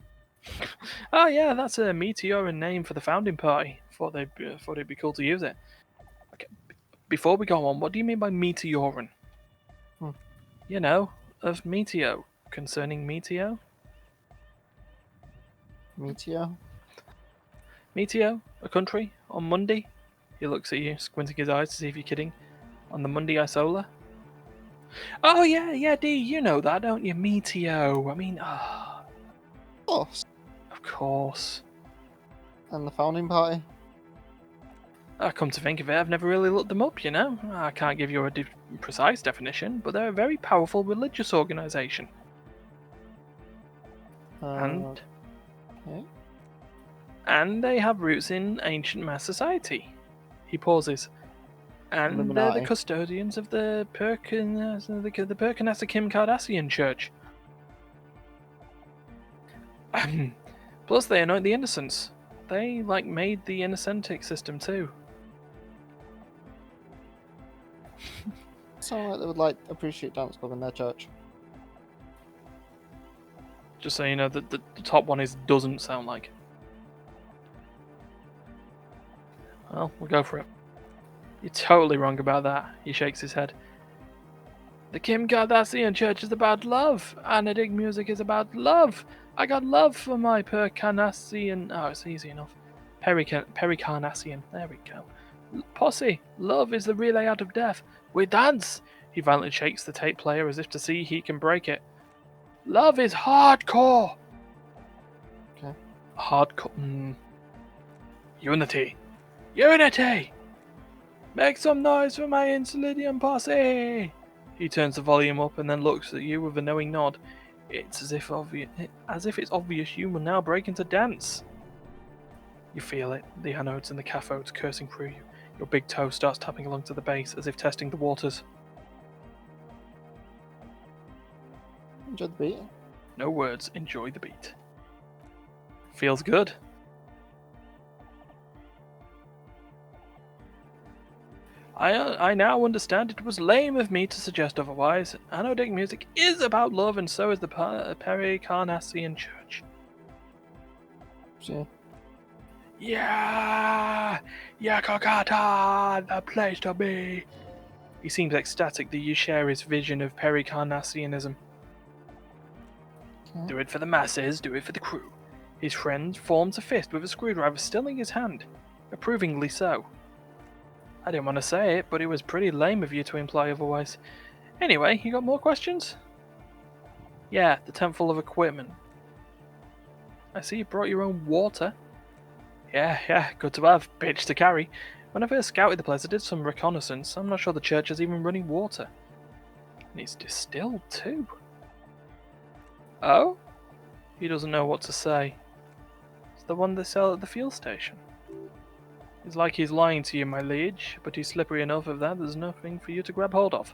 Oh yeah, that's a Meteor name for the founding party. Thought it'd be cool to use it. Okay, before we go on, what do you mean by Meteorin? You know, of Meteo. Concerning Meteo? Meteor? Meteo, a country, on Monday. He looks at you, squinting his eyes to see if you're kidding. On the Monday Isola. Oh yeah, D, you know that, don't you? Meteo. I mean, Course. of course. And the founding party? Come to think of it, I've never really looked them up, you know? I can't give you a precise definition, but they're a very powerful religious organisation. And Okay. and they have roots in ancient mass society. He pauses. And they're the Illuminati. custodians of the Perkinasakim Cardassian Church. Plus, they anoint the innocents. They, made the innocentic system too. Sound like they would appreciate dance club in their church. Just so you know, the top one doesn't sound like. Well, we'll go for it. You're totally wrong about that. He shakes his head. The Kim Kardashian church is about love. Anadig music is about love. I got love for my Percarnassian... Oh, it's easy enough. Pericarnassian. There we go. Posse, love is the relay out of death. We dance. He violently shakes the tape player as if to see he can break it. Love is hardcore. Okay. Hardcore. Unity. Unity! Make some noise for my Elysium posse! He turns the volume up and then looks at you with a knowing nod. It's as if it's obvious you will now break into dance. You feel it, the anodes and the cathodes coursing through you. Your big toe starts tapping along to the base, as if testing the waters. Enjoy the beat. No words, enjoy the beat. Feels good. I now understand it was lame of me to suggest otherwise. Anodic music is about love, and so is the Pericarnassian Church. So, Yeah! Yakakata! The place to be! He seems ecstatic that you share his vision of Pericarnassianism. okay. Do it for the masses, do it for the crew. His friend forms a fist with a screwdriver still in his hand. Approvingly so. I didn't want to say it, but it was pretty lame of you to imply otherwise. Anyway, you got more questions? Yeah, the tent full of equipment. I see you brought your own water. Yeah, good to have. Bitch to carry. When I first scouted the place, I did some reconnaissance. I'm not sure the church is even running water. And it's distilled too. Oh? He doesn't know what to say. It's the one they sell at the fuel station. It's like he's lying to you, my liege, but he's slippery enough of that there's nothing for you to grab hold of.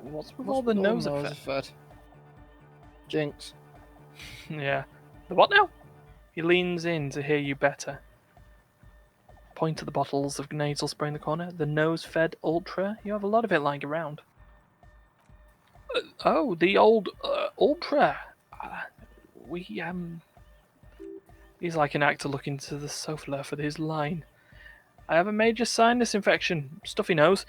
What's with all the nose effect? effect? Jinx. Yeah. The what now? He leans in to hear you better. Point to the bottles of nasal spray in the corner. The nose-fed Ultra. You have a lot of it lying around. Oh, the old Ultra. We. He's like an actor looking to the sofa for his line. I have a major sinus infection. Stuffy nose.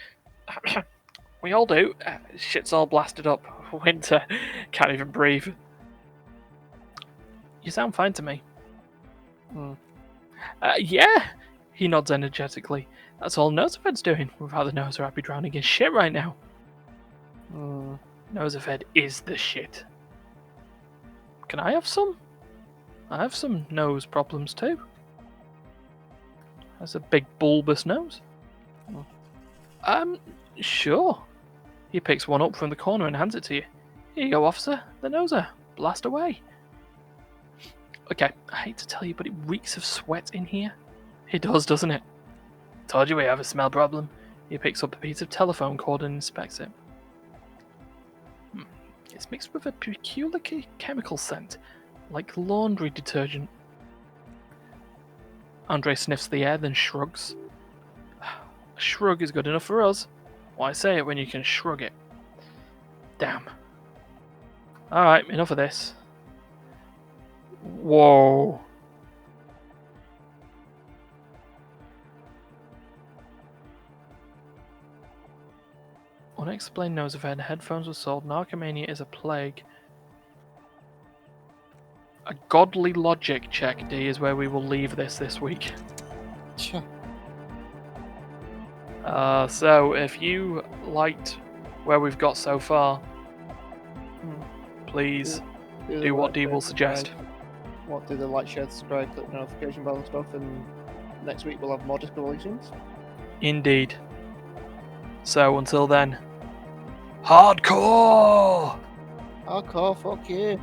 We all do. Shit's all blasted up. Winter. Can't even breathe. You sound fine to me. Yeah. He nods energetically. That's all Nosefed's doing. Without the nose, are happy drowning in shit right now. Nosefed is the shit. Can I have some? I have some nose problems too. That's a big bulbous nose. Sure. He picks one up from the corner and hands it to you. Here you go, officer. The noser. Blast away. Okay, I hate to tell you, but it reeks of sweat in here. It does, doesn't it? Told you we have a smell problem. He picks up a piece of telephone cord and inspects it. It's mixed with a peculiar chemical scent, like laundry detergent. Andre sniffs the air, then shrugs. A shrug is good enough for us. Why say it when you can shrug it? Damn. Alright, enough of this. Whoa. Unexplained nose of headphones were sold. Narcomania is a plague. A godly logic check, D, is where we will leave this week. Sure. So if you liked where we've got so far, please do what D will suggest. What do the like, share, subscribe, click the notification bell and stuff, and next week we'll have more disco Elysiums. Indeed. So until then, hardcore! Hardcore, fuck you.